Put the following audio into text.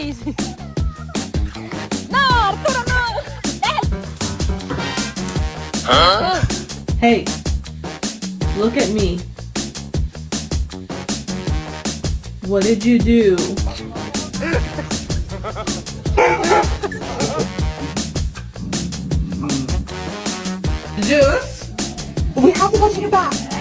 please. No, Arturo, no. Hey, look at me. What did you do? Juice? We have to go take a bath.